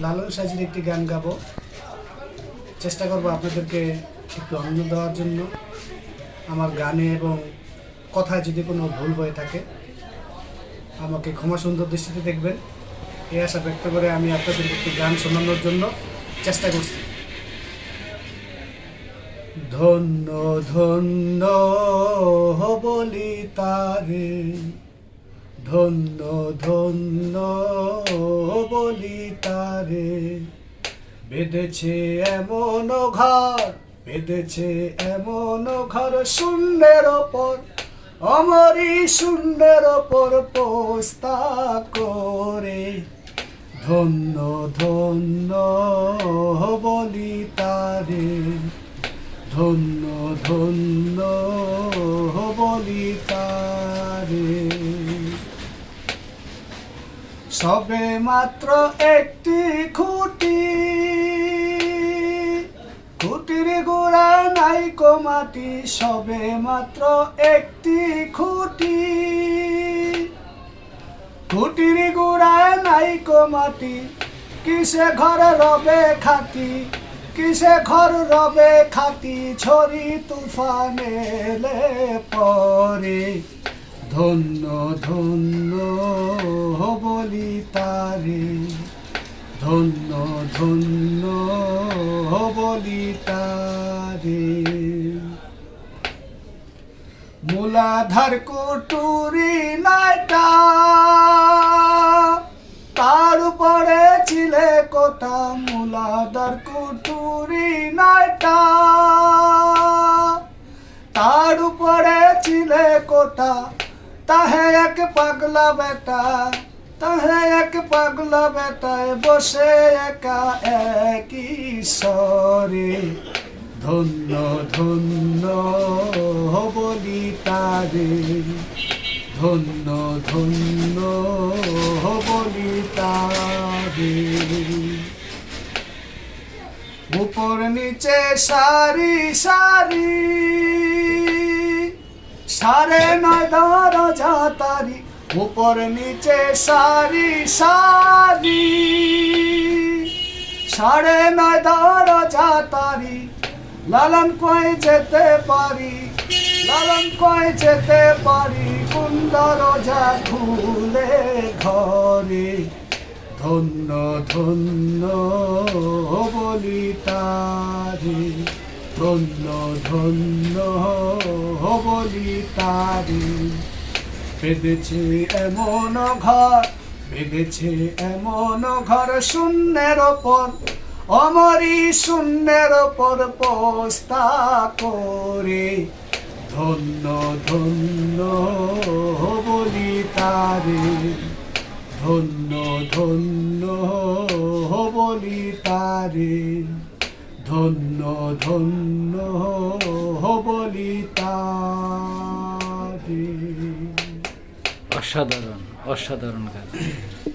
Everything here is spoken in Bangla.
লালন সাজির একটি গান গাবো। চেষ্টা করবো আপনাদেরকে একটু আনন্দ দেওয়ার জন্য। আমার গানে এবং কথায় যদি কোনো ভুল হয়ে থাকে আমাকে ক্ষমা সুন্দর দৃষ্টিতে দেখবেন, এই আশা ব্যক্ত করে আমি আপনাদেরকে একটি গান শোনানোর জন্য চেষ্টা করছি। ধন্য ধন্য বলি তারে, ধন্য ধন্য বলি তারে, বেঁধেছে এমন ঘর, বেঁধেছে এমন ঘর শূন্যের ওপর, অমরি শূন্যের ওপর পোস্তা করে। ধন্য ধন্য বলি তারে, ধন্য ধন্য বলি তারে। সবে মাত্র একটি খুঁটি, খুঁটির গোড়া নাই কো মাটি, সবে মাত্র একটি খুঁটি, খুঁটির গোড়া নাই কো মাটি, কিসে ঘর রবে খাটি, কিসে ঘর রবে খাটি, ঝড়ি তুফান এলে পরে। ধন্য ধন্য বলি তারে, ধন্য ধন্য বলি তারে। মূলাধার কুটুরি নাইটা, তার উপরে ছিলে কোটা, মূলাধার কুটুরি নাইটা, তার উপরে ছিলে কোটা। তাহে এক পাগলা বেটা, তাহে এক পাগলা বেটায় বসে একা একই স্বরে। ধন্য ধন্য বলি তারে, ধন্য ধন্য বলি তারে। উপর নিচে সারি সারি, সাড়ে নয় দরজা তারি, উপর নিচে সারি সারি, সাড়ে নয় দরজা তারি। লালন কয় যেতে পারি, লালন কয় যেতে পারি, কোন দরজা খুলে ঘরে। ধন্য ধন্য বলি তারে, ধন্য ধন্য বলি তারে। বেঁধেছে এমন ঘর, বেঁধেছে এমন ঘর শূন্যের ওপর, অমরি শূন্যের ওপর পোস্তা করে। ধন্য ধন্য বলি তারে, ধন্য ধন্য বলি তারে, ধন্য ধন্য বলি তারে। অসাধারণ অসাধারণ গান।